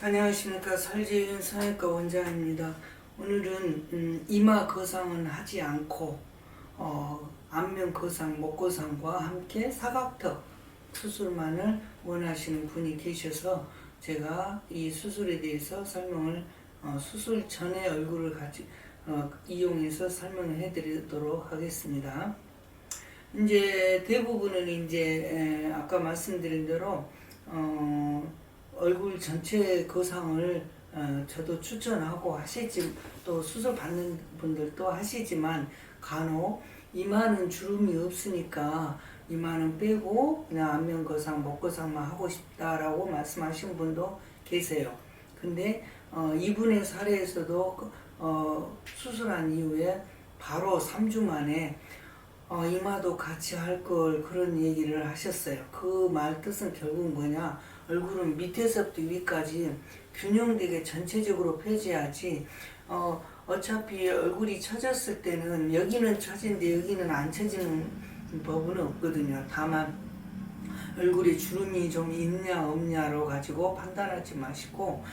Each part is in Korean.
안녕하십니까. 설지윤 성형외과 원장입니다. 오늘은 이마 거상은 하지 않고 안면 거상, 목 거상과 함께 사각턱 수술만을 원하시는 분이 계셔서 제가 이 수술에 대해서 설명을 수술 전에 얼굴을 같이 이용해서 설명을 해드리도록 하겠습니다. 이제 대부분은 이제 아까 말씀드린 대로 얼굴 전체 거상을 저도 추천하고 하시지, 또 수술 받는 분들도 하시지만 간혹 이마는 주름이 없으니까 이마는 빼고 그냥 안면 거상, 목 거상만 하고 싶다라고 말씀하신 분도 계세요. 근데 이분의 사례에서도 수술한 이후에 바로 3주 만에 이마도 같이 할 걸 그런 얘기를 하셨어요. 그 말 뜻은 결국 뭐냐, 얼굴은 밑에서부터 위까지 균형되게 전체적으로 펴줘야지 어차피 얼굴이 처졌을 때는 여기는 처진데 여기는 안 처지는 법은 없거든요. 다만 얼굴에 주름이 좀 있냐 없냐로 가지고 판단하지 마시고,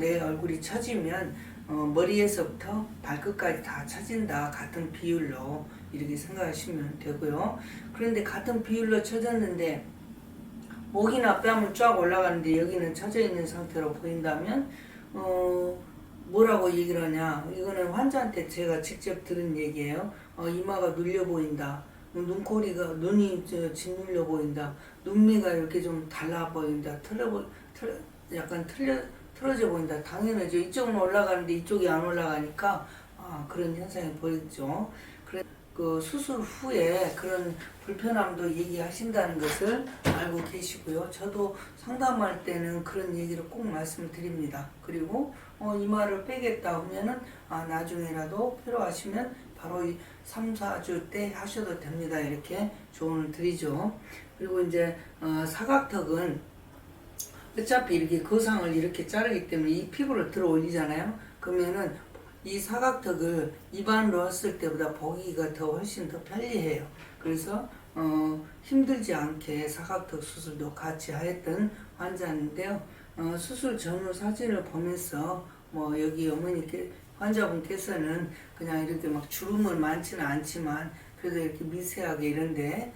내 얼굴이 처지면 머리에서부터 발끝까지 다 처진다, 같은 비율로 이렇게 생각하시면 되고요. 그런데 같은 비율로 처졌는데 목이나 뺨은 쫙 올라가는데 여기는 처져 있는 상태로 보인다면 뭐라고 얘기를 하냐, 이거는 환자한테 제가 직접 들은 얘기예요. 이마가 눌려 보인다, 눈꼬리가, 눈이 짓눌려 보인다, 눈매가 이렇게 좀 달라 보인다, 약간 틀어져 보인다. 당연하죠. 이쪽은 올라가는데 이쪽이 안 올라가니까 그런 현상이 보이죠. 그래, 그 수술 후에 그런 불편함도 얘기하신다는 것을 알고 계시고요. 저도 상담할 때는 그런 얘기를 꼭 말씀을 드립니다. 그리고 이마를 빼겠다 하면은 나중에라도 필요하시면 바로 이 3, 4주 때 하셔도 됩니다. 이렇게 조언을 드리죠. 그리고 이제 사각턱은 어차피 이렇게 거상을 이렇게 자르기 때문에 이 피부를 들어 올리잖아요. 그러면은 이 사각턱을 입안으로 했을 때보다 보기가 더 훨씬 더 편리해요. 그래서 힘들지 않게 사각턱 수술도 같이 하였던 환자인데요. 수술 전후 사진을 보면서 여기 환자분께서는 그냥 이렇게 막 주름은 많지는 않지만 그래도 이렇게 미세하게 이런데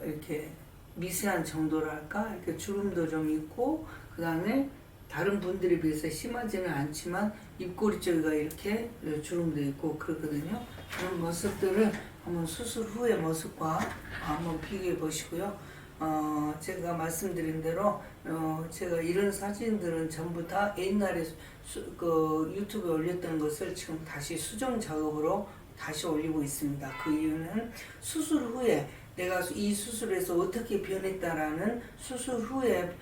이렇게 미세한 정도랄까, 이렇게 주름도 좀 있고, 그 다음에 다른 분들에 비해서 심하지는 않지만 입꼬리 쪽이가 이렇게 주름도 있고 그렇거든요. 그런 모습들을 한번 수술 후의 모습과 한번 비교해 보시고요. 제가 말씀드린 대로 제가 이런 사진들은 전부 다 옛날에 그 유튜브에 올렸던 것을 지금 다시 수정 작업으로 다시 올리고 있습니다. 그 이유는 수술 후에 내가 이 수술에서 어떻게 변했다라는 수술 후에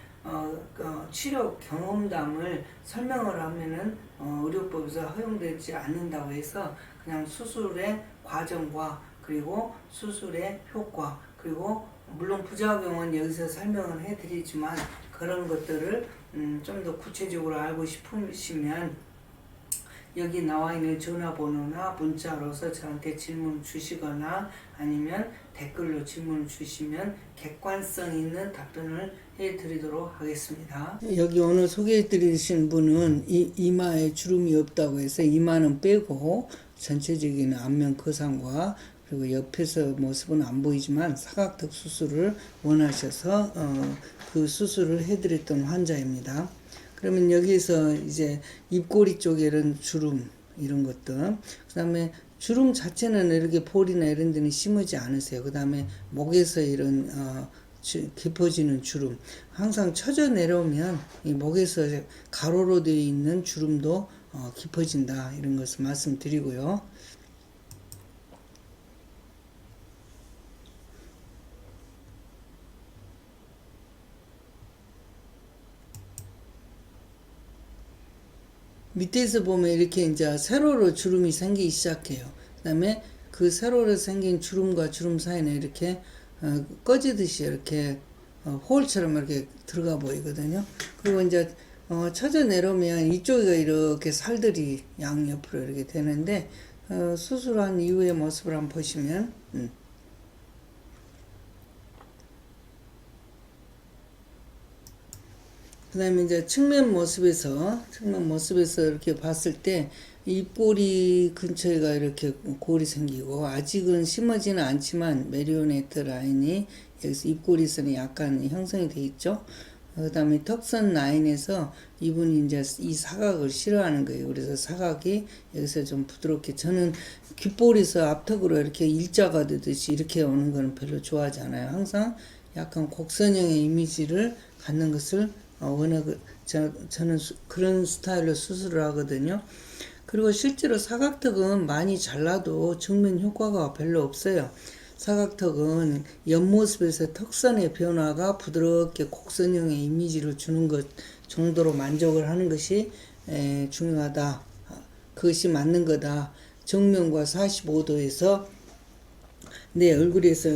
치료 경험담을 설명을 하면은 의료법에서 허용되지 않는다고 해서 그냥 수술의 과정과 그리고 수술의 효과, 그리고 물론 부작용은 여기서 설명을 해드리지만 그런 것들을 좀 더 구체적으로 알고 싶으시면 여기 나와 있는 전화번호나 문자로서 저한테 질문 주시거나 아니면 댓글로 질문 주시면 객관성 있는 답변을 해드리도록 하겠습니다. 여기 오늘 소개해 드리신 분은 이마에 주름이 없다고 해서 이마는 빼고 전체적인 안면 거상과 그리고 옆에서 모습은 안 보이지만 사각턱 수술을 원하셔서 그 수술을 해드렸던 환자입니다. 그러면 여기서 이제 입꼬리 쪽에 이런 주름, 이런 것들, 그 다음에 주름 자체는 이렇게 볼이나 이런 데는 심하지 않으세요. 그 다음에 목에서 이런 깊어지는 주름, 항상 처져 내려오면 이 목에서 가로로 되어 있는 주름도 깊어진다, 이런 것을 말씀드리고요. 밑에서 보면 이렇게 이제 세로로 주름이 생기기 시작해요. 그 다음에 그 세로로 생긴 주름과 주름 사이는 이렇게 꺼지듯이 이렇게 홀처럼 이렇게 들어가 보이거든요. 그리고 이제 처져 내려오면 이쪽에 이렇게 살들이 양옆으로 이렇게 되는데 수술한 이후의 모습을 한번 보시면 그다음에 이제 측면 모습에서 이렇게 봤을 때 입꼬리 근처에가 이렇게 골이 생기고, 아직은 심하지는 않지만 메리오네트 라인이 여기서 입꼬리선이 약간 형성이 돼 있죠. 그다음에 턱선 라인에서 이분이 이제 이 사각을 싫어하는 거예요. 그래서 사각이 여기서 좀 부드럽게, 저는 귓볼에서 앞턱으로 이렇게 일자가 되듯이 이렇게 오는 거는 별로 좋아하지 않아요. 항상 약간 곡선형의 이미지를 갖는 것을 저는 그런 스타일로 수술을 하거든요. 그리고 실제로 사각턱은 많이 잘라도 정면 효과가 별로 없어요. 사각턱은 옆모습에서 턱선의 변화가 부드럽게 곡선형의 이미지를 주는 것 정도로 만족을 하는 것이 중요하다. 그것이 맞는 거다. 정면과 45도에서 내 얼굴에서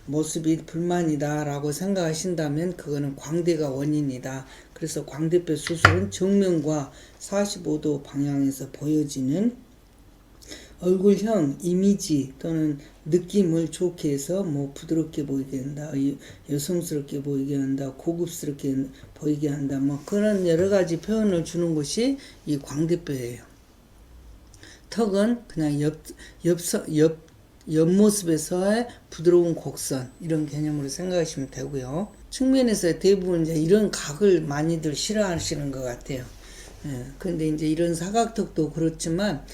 모습이 불만이다 라고 생각하신다면 그거는 광대가 원인이다. 그래서 광대뼈 수술은 정면과 45도 방향에서 보여지는 얼굴형 이미지 또는 느낌을 좋게 해서 뭐 부드럽게 보이게 한다, 여성스럽게 보이게 한다, 고급스럽게 보이게 한다, 뭐 그런 여러 가지 표현을 주는 것이 이 광대뼈예요. 턱은 그냥 옆모습에서의 부드러운 곡선, 이런 개념으로 생각하시면 되고요. 측면에서 대부분 이제 이런 각을 많이들 싫어하시는 것 같아요. 근데 이제 이런 사각턱도 그렇지만,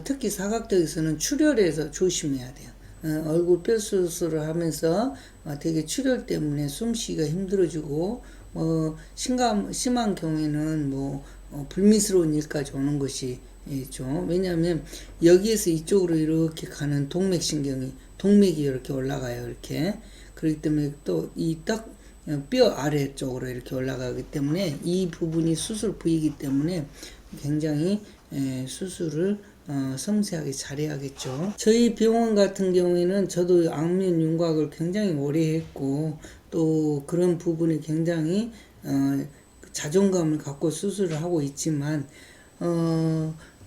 특히 사각턱에서는 출혈해서 조심해야 돼요. 얼굴 뼈 수술을 하면서 되게 출혈 때문에 숨쉬기가 힘들어지고, 심한 경우에는 불미스러운 일까지 오는 것이 있죠. 왜냐하면 여기에서 이쪽으로 이렇게 가는 동맥이 이렇게 올라가요. 이렇게. 그렇기 때문에 또 이 딱 뼈 아래쪽으로 이렇게 올라가기 때문에 이 부분이 수술 부위이기 때문에 굉장히 수술을 섬세하게 잘해야겠죠. 저희 병원 같은 경우에는 저도 안면 윤곽을 굉장히 오래 했고, 또 그런 부분에 굉장히 자존감을 갖고 수술을 하고 있지만,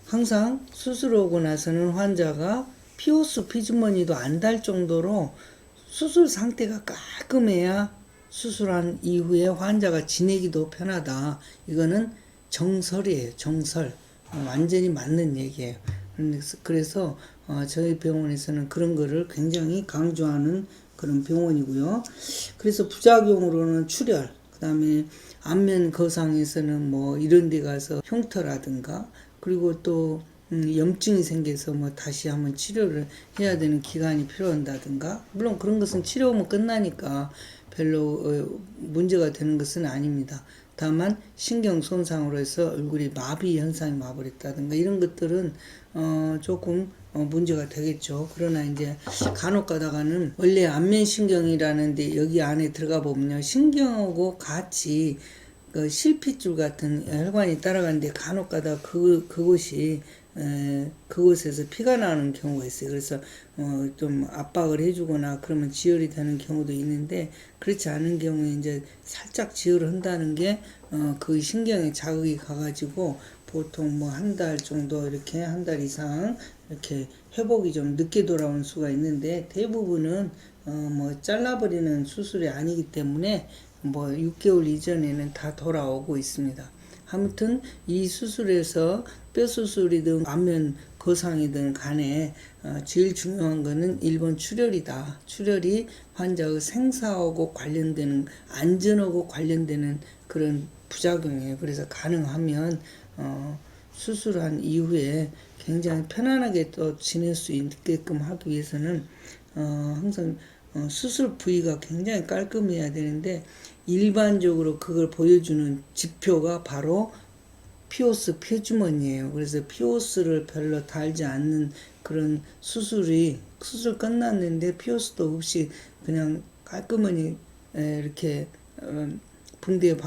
항상 수술하고 나서는 환자가 피오스 피주머니도 안 달 정도로 수술 상태가 깔끔해야 수술한 이후에 환자가 지내기도 편하다. 이거는 정설이에요. 정설. 완전히 맞는 얘기예요. 그래서 저희 병원에서는 그런 거를 굉장히 강조하는 그런 병원이고요. 그래서 부작용으로는 출혈, 그 다음에 안면 거상에서는 뭐 이런 데 가서 흉터라든가, 그리고 또 염증이 생겨서 뭐 다시 한번 치료를 해야 되는 기간이 필요한다든가, 물론 그런 것은 치료하면 끝나니까 별로 문제가 되는 것은 아닙니다. 다만 신경 손상으로 해서 얼굴이 마비 현상이 와버렸다든가 이런 것들은 조금 문제가 되겠죠. 그러나 이제 간혹 가다가는 원래 안면신경이라는데 여기 안에 들어가 보면요, 신경하고 같이 그 실핏줄 같은 혈관이 따라가는데 간혹 가다 그곳에서 피가 나는 경우가 있어요. 그래서 좀 압박을 해주거나 그러면 지혈이 되는 경우도 있는데, 그렇지 않은 경우에 이제 살짝 지혈을 한다는 게 그 신경에 자극이 가가지고 보통 뭐 한 달 정도, 이렇게 한 달 이상 이렇게 회복이 좀 늦게 돌아오는 수가 있는데, 대부분은 뭐 잘라버리는 수술이 아니기 때문에 뭐 6개월 이전에는 다 돌아오고 있습니다. 아무튼 이 수술에서 뼈 수술이든 안면 거상이든 간에 제일 중요한 거는 1번 출혈이다. 출혈이 환자의 생사하고 관련되는, 안전하고 관련되는 그런 부작용이에요. 그래서 가능하면 수술한 이후에 굉장히 편안하게 또 지낼 수 있게끔 하기 위해서는 항상 수술 부위가 굉장히 깔끔해야 되는데, 일반적으로 그걸 보여주는 지표가 바로 피오스 폐주머니예요. 그래서 피오스를 별로 달지 않는 그런 수술 끝났는데 피오스도 없이 그냥 깔끔하니 이렇게 붕대에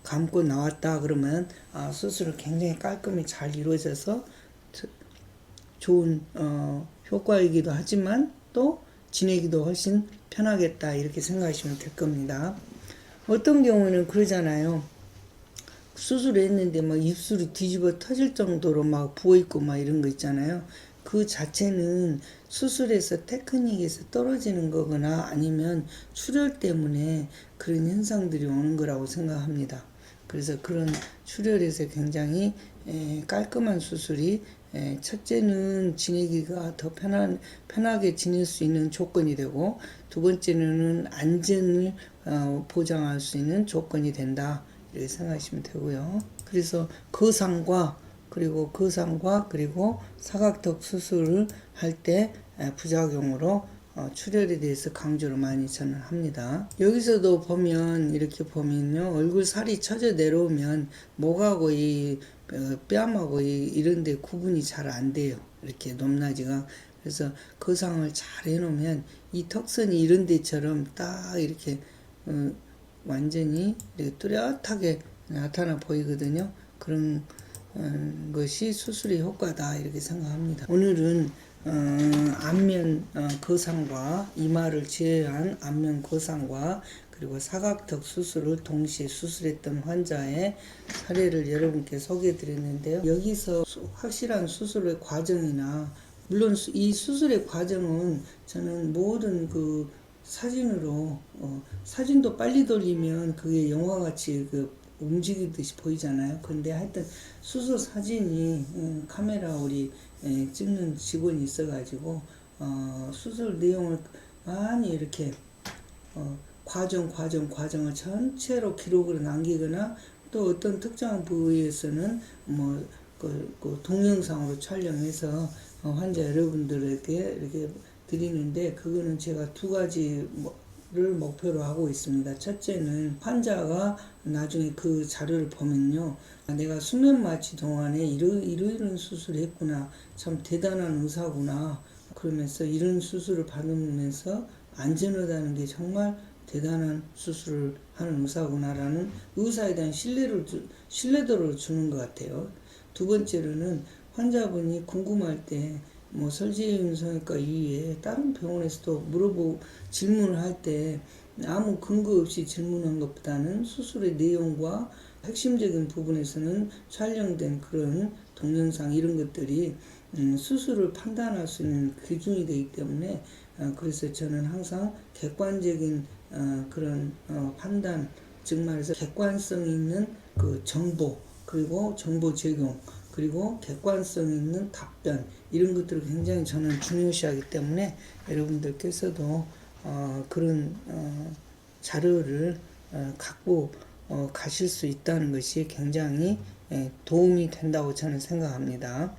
감고 나왔다 그러면 수술을 굉장히 깔끔히 잘 이루어져서 좋은 효과이기도 하지만 또 지내기도 훨씬 편하겠다, 이렇게 생각하시면 될 겁니다. 어떤 경우는 그러잖아요. 수술을 했는데 막 입술이 뒤집어 터질 정도로 막 부어있고 막 이런 거 있잖아요. 그 자체는 수술에서 테크닉에서 떨어지는 거거나 아니면 출혈 때문에 그런 현상들이 오는 거라고 생각합니다. 그래서 그런 출혈에서 굉장히 깔끔한 수술이 첫째는 지내기가 더 편하게 지낼 수 있는 조건이 되고, 두 번째는 안전을 보장할 수 있는 조건이 된다, 이렇게 생각하시면 되고요. 그래서 거상과 그리고 사각턱 수술을 할 때 부작용으로 출혈에 대해서 강조를 많이 저는 합니다. 여기서도 보면, 이렇게 보면요, 얼굴 살이 처져 내려오면 목하고 이 뺨하고 이런 데 구분이 잘 안 돼요. 이렇게 높낮이가. 그래서 거상을 잘 해놓으면 이 턱선이 이런 데처럼 딱 이렇게 완전히 이렇게 뚜렷하게 나타나 보이거든요. 그런 것이 수술의 효과다, 이렇게 생각합니다. 오늘은 안면 거상과 이마를 제외한 안면 거상과 그리고 사각턱 수술을 동시에 수술했던 환자의 사례를 여러분께 소개해 드렸는데요. 여기서 확실한 수술의 과정이나, 물론 이 수술의 과정은 저는 모든 그 사진으로 사진도 빨리 돌리면 그게 영화같이 움직이듯이 보이잖아요. 근데 하여튼 수술 사진이 카메라 우리 찍는 직원이 있어가지고 수술 내용을 많이 이렇게 과정을 전체로 기록으로 남기거나, 또 어떤 특정한 부위에서는 그 동영상으로 촬영해서 환자 여러분들에게 이렇게 드리는데, 그거는 제가 두 가지를 목표로 하고 있습니다. 첫째는 환자가 나중에 그 자료를 보면요, 내가 수면 마취 동안에 이런 수술을 했구나, 참 대단한 의사구나, 그러면서 이런 수술을 받으면서 안전하다는 게 정말 대단한 수술을 하는 의사구나라는 의사에 대한 신뢰도를 주는 것 같아요. 두 번째로는 환자분이 궁금할 때 설지현 성형외과 이외에 다른 병원에서도 질문을 할 때 아무 근거 없이 질문한 것보다는 수술의 내용과 핵심적인 부분에서는 촬영된 그런 동영상, 이런 것들이 수술을 판단할 수 있는 기준이 되기 때문에, 그래서 저는 항상 객관적인 그런 판단, 즉 말해서 객관성 있는 그 정보, 그리고 정보 제공, 그리고 객관성 있는 답변, 이런 것들을 굉장히 저는 중요시하기 때문에 여러분들께서도 그런 자료를 갖고 가실 수 있다는 것이 굉장히 도움이 된다고 저는 생각합니다.